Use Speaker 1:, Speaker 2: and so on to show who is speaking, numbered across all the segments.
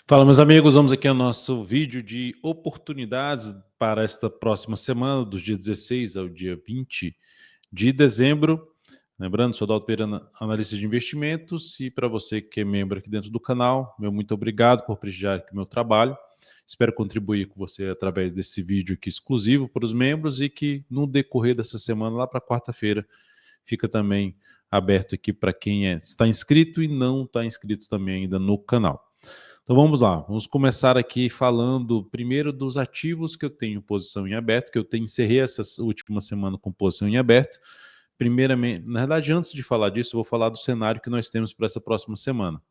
Speaker 1: Fala, meus amigos, vamos aqui ao nosso vídeo de oportunidades para esta próxima semana, dos dias 16 ao dia 20 de dezembro. Lembrando, sou Dalto Pereira, analista de investimentos, e para você que é membro aqui dentro do canal, meu muito obrigado por prestigiar aqui o meu trabalho. Espero contribuir com você através desse vídeo aqui exclusivo para os membros e que no decorrer dessa semana, lá para quarta-feira, fica também aberto aqui para quem está inscrito e não está inscrito também ainda no canal. Então vamos lá, vamos começar aqui falando primeiro dos ativos que eu tenho posição em aberto, que eu encerrei essa última semana com posição em aberto. Primeiramente, na verdade, antes de falar disso, eu vou falar do cenário que nós temos para essa próxima semana,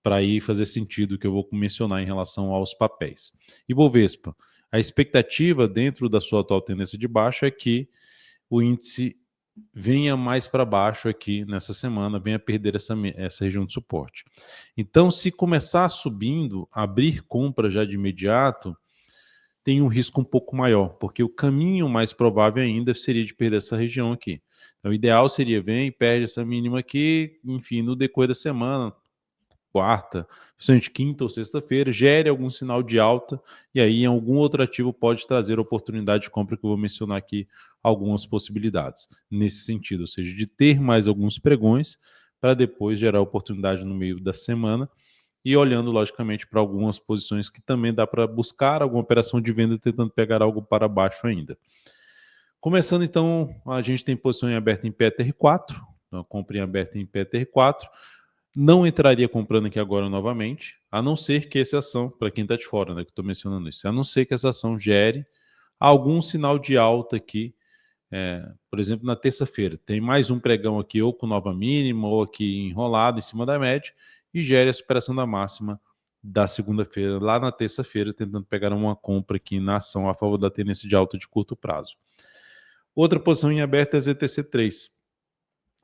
Speaker 1: para aí fazer sentido o que eu vou mencionar em relação aos papéis. Ibovespa, a expectativa dentro da sua atual tendência de baixa é que o índice venha mais para baixo aqui nessa semana, venha perder essa região de suporte. Então, se começar subindo, abrir compra já de imediato, tem um risco um pouco maior, porque o caminho mais provável ainda seria de perder essa região aqui. Então, o ideal seria vem, perde essa mínima aqui, enfim, no decorrer da semana, quarta, principalmente quinta ou sexta-feira, gere algum sinal de alta e aí em algum outro ativo pode trazer oportunidade de compra, que eu vou mencionar aqui algumas possibilidades nesse sentido, ou seja, de ter mais alguns pregões para depois gerar oportunidade no meio da semana e olhando logicamente para algumas posições que também dá para buscar alguma operação de venda tentando pegar algo para baixo ainda. Começando então, a gente tem posição em aberta em PTR4, então compra em aberta em PTR4. Não entraria comprando aqui agora novamente, a não ser que essa ação, para quem está de fora, né, que estou mencionando isso, a não ser que essa ação gere algum sinal de alta aqui, por exemplo, na terça-feira. Tem mais um pregão aqui, ou com nova mínima, ou aqui enrolado em cima da média, e gere a superação da máxima da segunda-feira, lá na terça-feira, tentando pegar uma compra aqui na ação a favor da tendência de alta de curto prazo. Outra posição em aberto é a ZTC3.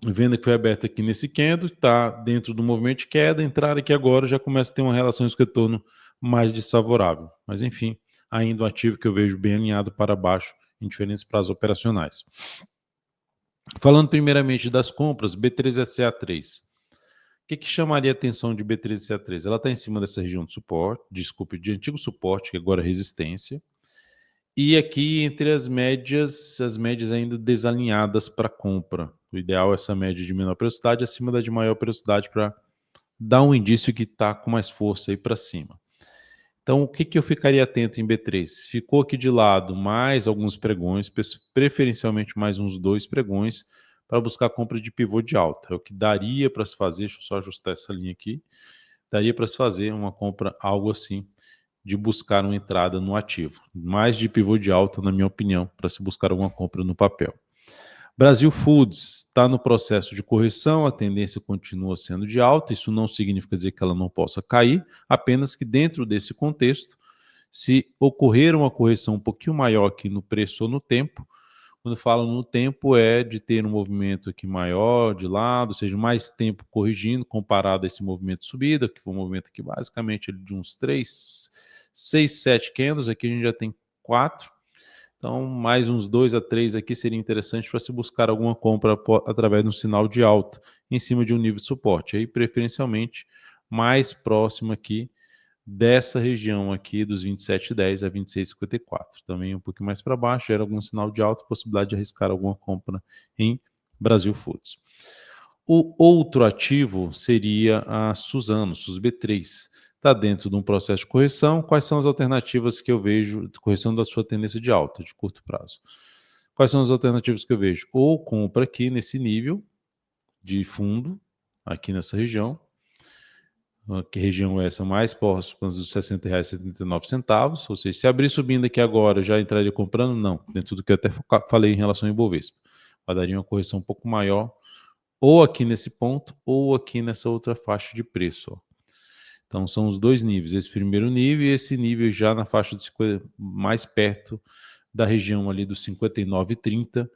Speaker 1: Venda que foi aberta aqui nesse candle, está dentro do movimento de queda, entrar aqui agora já começa a ter uma relação de retorno mais desfavorável. Mas enfim, ainda um ativo que eu vejo bem alinhado para baixo em diferentes prazos operacionais. Falando primeiramente das compras, B3SA3. O que chamaria a atenção de B3SA3? Ela está em cima dessa região de suporte, de antigo suporte, que agora é resistência. E aqui entre as médias ainda desalinhadas para compra. O ideal é essa média de menor velocidade acima da de maior velocidade para dar um indício que está com mais força aí para cima. Então, o que eu ficaria atento em B3? Ficou aqui de lado mais alguns pregões, preferencialmente mais uns 2 pregões, para buscar compra de pivô de alta. É o que daria para se fazer, deixa eu só ajustar essa linha aqui, daria para se fazer uma compra, algo assim, de buscar uma entrada no ativo. Mais de pivô de alta, na minha opinião, para se buscar alguma compra no papel. Brasil Foods está no processo de correção, a tendência continua sendo de alta, isso não significa dizer que ela não possa cair, apenas que dentro desse contexto, se ocorrer uma correção um pouquinho maior aqui no preço ou no tempo, quando falo no tempo é de ter um movimento aqui maior de lado, ou seja, mais tempo corrigindo comparado a esse movimento de subida, que foi um movimento aqui basicamente de uns 3, 6, 7 candles, aqui a gente já tem 4, então mais uns 2 a 3 aqui seria interessante para se buscar alguma compra através de um sinal de alta em cima de um nível de suporte, aí preferencialmente mais próximo aqui dessa região aqui dos 27,10 a 26,54. Também um pouquinho mais para baixo, gera algum sinal de alta, possibilidade de arriscar alguma compra em Brasil Foods. O outro ativo seria a Suzano, SUSB3. Está dentro de um processo de correção. Quais são as alternativas que eu vejo de correção da sua tendência de alta, de curto prazo? Quais são as alternativas que eu vejo? Ou compra aqui nesse nível de fundo, aqui nessa região, que região é essa mais próxima dos R$60,79, ou seja, se abrir subindo aqui agora, já entraria comprando? Não, dentro do que eu até falei em relação ao Ibovespa. Daria uma correção um pouco maior, ou aqui nesse ponto, ou aqui nessa outra faixa de preço. Ó. Então são os dois níveis, esse primeiro nível e esse nível já na faixa de 50, mais perto da região ali dos 59,30,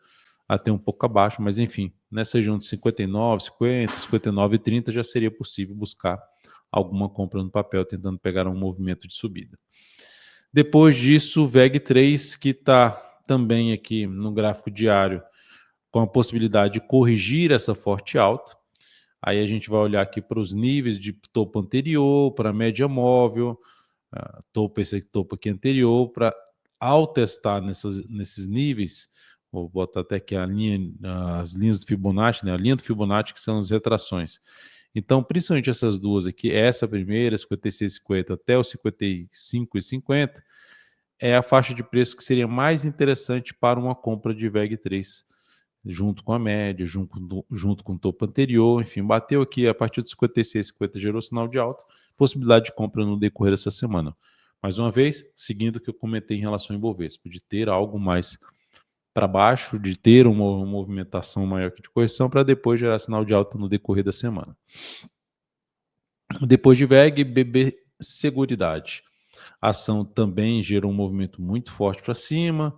Speaker 1: até um pouco abaixo, mas enfim, nessa região de 59, 50, 59,30 já seria possível buscar alguma compra no papel, tentando pegar um movimento de subida. Depois disso, o VEG3, que está também aqui no gráfico diário, com a possibilidade de corrigir essa forte alta. Aí a gente vai olhar aqui para os níveis de topo anterior, para a média móvel, topo esse topo aqui anterior, para ao testar nesses níveis, vou botar até aqui as linhas do Fibonacci, né? A linha do Fibonacci que são as retrações. Então, principalmente essas duas aqui, essa primeira, 56,50 até o 55,50, é a faixa de preço que seria mais interessante para uma compra de VEG3, junto com a média, junto com o topo anterior, enfim, bateu aqui a partir de 56,50, gerou sinal de alta, possibilidade de compra no decorrer dessa semana. Mais uma vez, seguindo o que eu comentei em relação ao Ibovespa, de ter algo mais para baixo, de ter uma movimentação maior que de correção, para depois gerar sinal de alta no decorrer da semana. Depois de VEG, BB Seguridade. A ação também gerou um movimento muito forte para cima,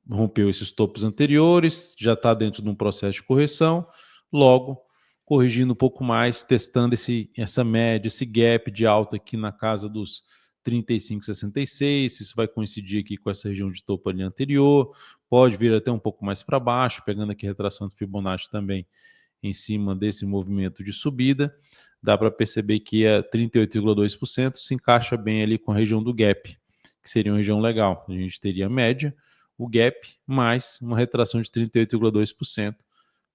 Speaker 1: rompeu esses topos anteriores, já está dentro de um processo de correção, logo corrigindo um pouco mais, testando essa média, esse gap de alta aqui na casa dos 35,66, isso vai coincidir aqui com essa região de topo ali anterior, pode vir até um pouco mais para baixo, pegando aqui a retração do Fibonacci também em cima desse movimento de subida, dá para perceber que 38,2% se encaixa bem ali com a região do gap, que seria uma região legal, a gente teria a média, o gap, mais uma retração de 38,2%.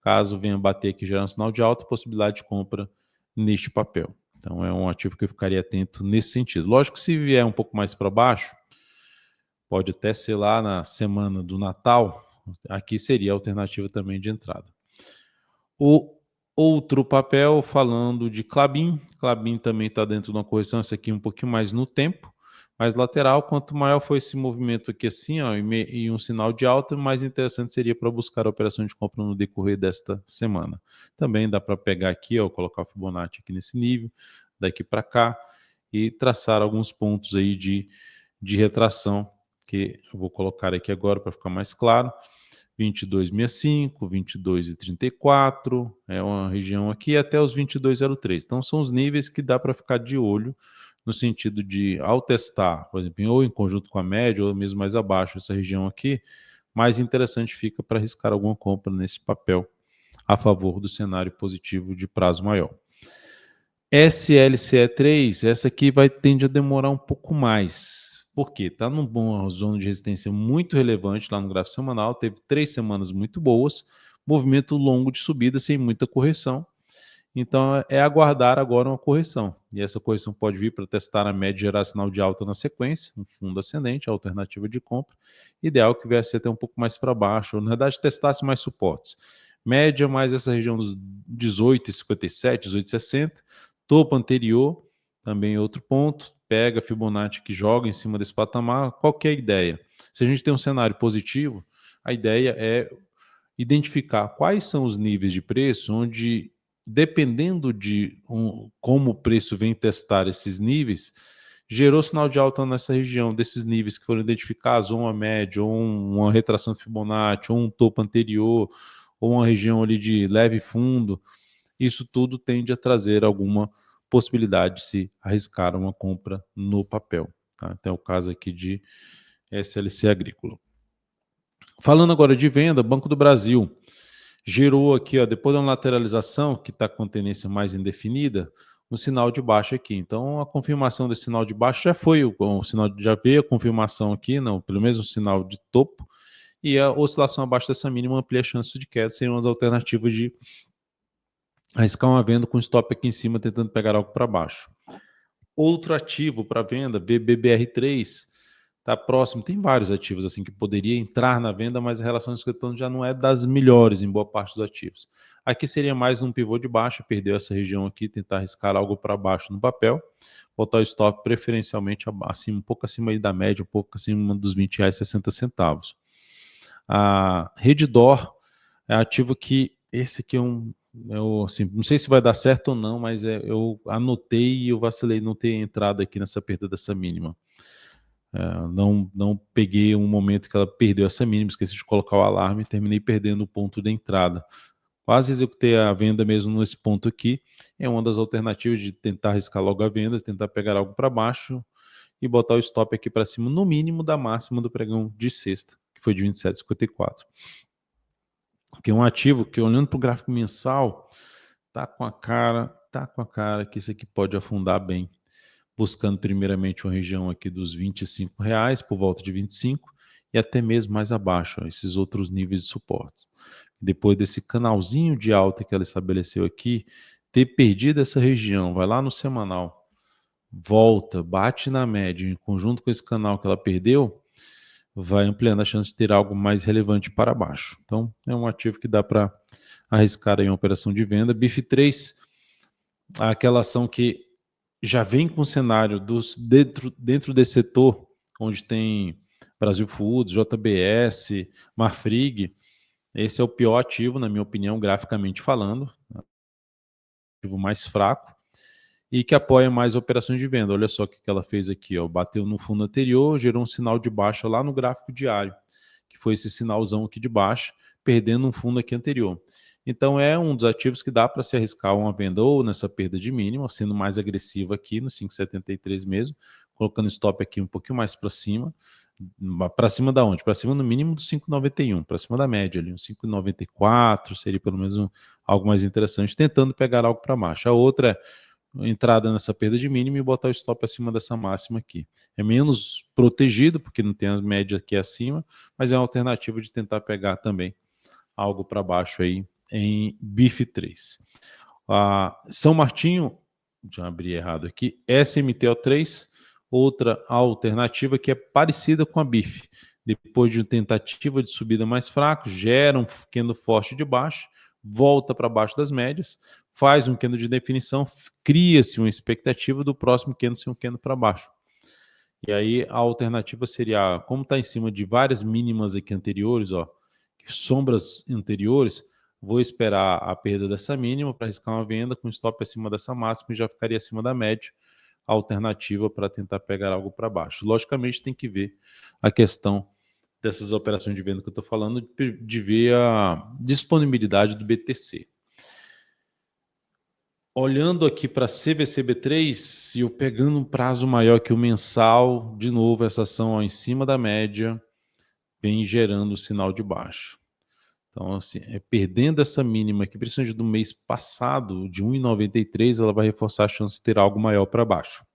Speaker 1: Caso venha bater aqui e gerar um sinal de alta, possibilidade de compra neste papel. Então é um ativo que eu ficaria atento nesse sentido. Lógico que se vier um pouco mais para baixo, pode até ser lá na semana do Natal, aqui seria a alternativa também de entrada. O outro papel, falando de Klabin, Klabin também está dentro de uma correção, essa aqui um pouquinho mais no tempo, mais lateral. Quanto maior foi esse movimento aqui assim, ó, e um sinal de alta, mais interessante seria para buscar a operação de compra no decorrer desta semana. Também dá para pegar aqui, ó, colocar o Fibonacci aqui nesse nível, daqui para cá, e traçar alguns pontos aí de retração, que eu vou colocar aqui agora para ficar mais claro. 22,65, 22,34, é uma região aqui até os 22,03. Então são os níveis que dá para ficar de olho no sentido de, ao testar, por exemplo, ou em conjunto com a média, ou mesmo mais abaixo, essa região aqui, mais interessante fica para arriscar alguma compra nesse papel a favor do cenário positivo de prazo maior. SLCE3, essa aqui tende a demorar um pouco mais. Por quê? Está numa zona de resistência muito relevante lá no gráfico semanal, teve 3 semanas muito boas, movimento longo de subida sem muita correção. Então é aguardar agora uma correção. E essa correção pode vir para testar a média e gerar sinal de alta na sequência, um fundo ascendente, alternativa de compra. Ideal que viesse até um pouco mais para baixo, ou na verdade testasse mais suportes. Média mais essa região dos 18,57, 18,60. Topo anterior, também outro ponto. Pega Fibonacci que joga em cima desse patamar. Qual que é a ideia? Se a gente tem um cenário positivo, a ideia é identificar quais são os níveis de preço onde, dependendo de como o preço vem testar esses níveis, gerou sinal de alta nessa região, desses níveis que foram identificados, ou uma média, ou uma retração de Fibonacci, ou um topo anterior, ou uma região ali de leve fundo. Isso tudo tende a trazer alguma possibilidade de se arriscar uma compra no papel. Tá? Então é o caso aqui de SLC Agrícola. Falando agora de venda, Banco do Brasil gerou aqui, ó, depois da lateralização, que está com tendência mais indefinida, um sinal de baixa aqui. Então, a confirmação desse sinal de baixa já foi, o sinal já veio a confirmação aqui, não, pelo menos um sinal de topo, e a oscilação abaixo dessa mínima amplia a chance de queda, seria uma das alternativas de arriscar uma venda com stop aqui em cima, tentando pegar algo para baixo. Outro ativo para venda, BBBR3, está próximo. Tem vários ativos assim que poderia entrar na venda, mas a relação de retorno já não é das melhores em boa parte dos ativos. Aqui seria mais um pivô de baixa, perdeu essa região aqui, tentar arriscar algo para baixo no papel, botar o stop preferencialmente acima, um pouco acima aí da média, um pouco acima dos R$20,60. A Redditor é ativo que esse aqui eu assim, não sei se vai dar certo ou não, mas eu anotei e eu vacilei não ter entrado aqui nessa perda dessa mínima. Não peguei um momento que ela perdeu essa mínima, esqueci de colocar o alarme e terminei perdendo o ponto de entrada. Quase executei a venda mesmo nesse ponto aqui. É uma das alternativas de tentar arriscar logo a venda, tentar pegar algo para baixo e botar o stop aqui para cima, no mínimo da máxima do pregão de sexta, que foi de 27,54. Que é um ativo que, olhando para o gráfico mensal, tá com a cara que isso aqui pode afundar bem, buscando primeiramente uma região aqui dos R$ 25, por volta de 25, e até mesmo mais abaixo, ó, esses outros níveis de suporte. Depois desse canalzinho de alta que ela estabeleceu aqui, ter perdido essa região, vai lá no semanal, volta, bate na média, em conjunto com esse canal que ela perdeu, vai ampliando a chance de ter algo mais relevante para baixo. Então, é um ativo que dá para arriscar aí uma operação de venda. BIF3, aquela ação que já vem com o cenário dentro desse setor, onde tem Brasil Foods, JBS, Marfrig, esse é o pior ativo, na minha opinião, graficamente falando, ativo mais fraco, e que apoia mais operações de venda. Olha só o que ela fez aqui, ó, bateu no fundo anterior, gerou um sinal de baixa lá no gráfico diário, que foi esse sinalzão aqui de baixa, perdendo um fundo aqui anterior. Então é um dos ativos que dá para se arriscar uma venda ou nessa perda de mínima, sendo mais agressivo aqui no 5,73 mesmo, colocando stop aqui um pouquinho mais para cima da onde? Para cima no mínimo do 5,91, para cima da média ali, um 5,94 seria pelo menos algo mais interessante, tentando pegar algo para baixo. A outra é entrada nessa perda de mínima e botar o stop acima dessa máxima aqui. É menos protegido, porque não tem a média aqui acima, mas é uma alternativa de tentar pegar também algo para baixo aí em BIF3. São Martinho, já abri errado aqui, SMTO3, outra alternativa que é parecida com a BIF. Depois de uma tentativa de subida mais fraca, gera um candle forte de baixo, volta para baixo das médias, faz um candle de definição, cria-se uma expectativa do próximo candle ser um candle para baixo. E aí a alternativa seria, como está em cima de várias mínimas aqui anteriores, ó, sombras anteriores, vou esperar a perda dessa mínima para arriscar uma venda com stop acima dessa máxima e já ficaria acima da média, a alternativa para tentar pegar algo para baixo. Logicamente tem que ver a questão dessas operações de venda que eu estou falando, de ver a disponibilidade do BTC. Olhando aqui para CVCB3, e eu pegando um prazo maior que o mensal, de novo essa ação ó, em cima da média, vem gerando sinal de baixo. Então, assim, perdendo essa mínima aqui, principalmente do mês passado, de 1,93, ela vai reforçar a chance de ter algo maior para baixo.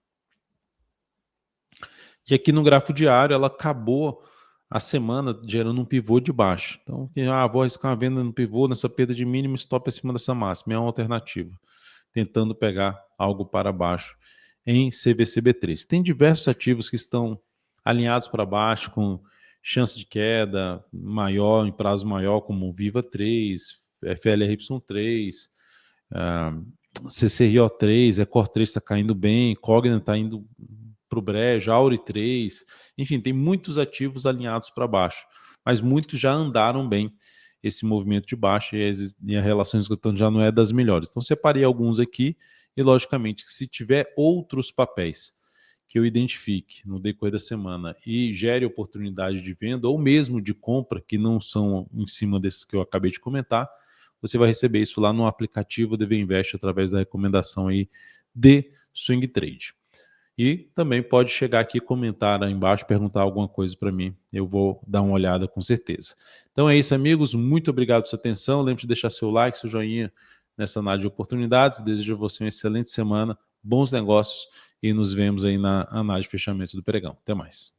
Speaker 1: E aqui no gráfico diário, ela acabou a semana gerando um pivô de baixo. Então, vou arriscar uma venda no pivô, nessa perda de mínimo, stop acima dessa máxima. É uma alternativa, tentando pegar algo para baixo em CVCB3. Tem diversos ativos que estão alinhados para baixo, com chance de queda maior, em prazo maior, como Viva 3, FLRY3, CCRO3, Ecor 3 está caindo bem, Cogna está indo para o brejo, Auri 3, enfim, tem muitos ativos alinhados para baixo, mas muitos já andaram bem esse movimento de baixa e as relações escutando já não é das melhores. Então separei alguns aqui e logicamente se tiver outros papéis que eu identifique no decorrer da semana e gere oportunidade de venda ou mesmo de compra que não são em cima desses que eu acabei de comentar, você vai receber isso lá no aplicativo DV Invest através da recomendação aí de Swing Trade. E também pode chegar aqui e comentar aí embaixo, perguntar alguma coisa para mim. Eu vou dar uma olhada com certeza. Então é isso, amigos. Muito obrigado pela sua atenção. Lembre de deixar seu like, seu joinha nessa análise de oportunidades. Desejo a você uma excelente semana, bons negócios e nos vemos aí na análise de fechamento do pregão. Até mais.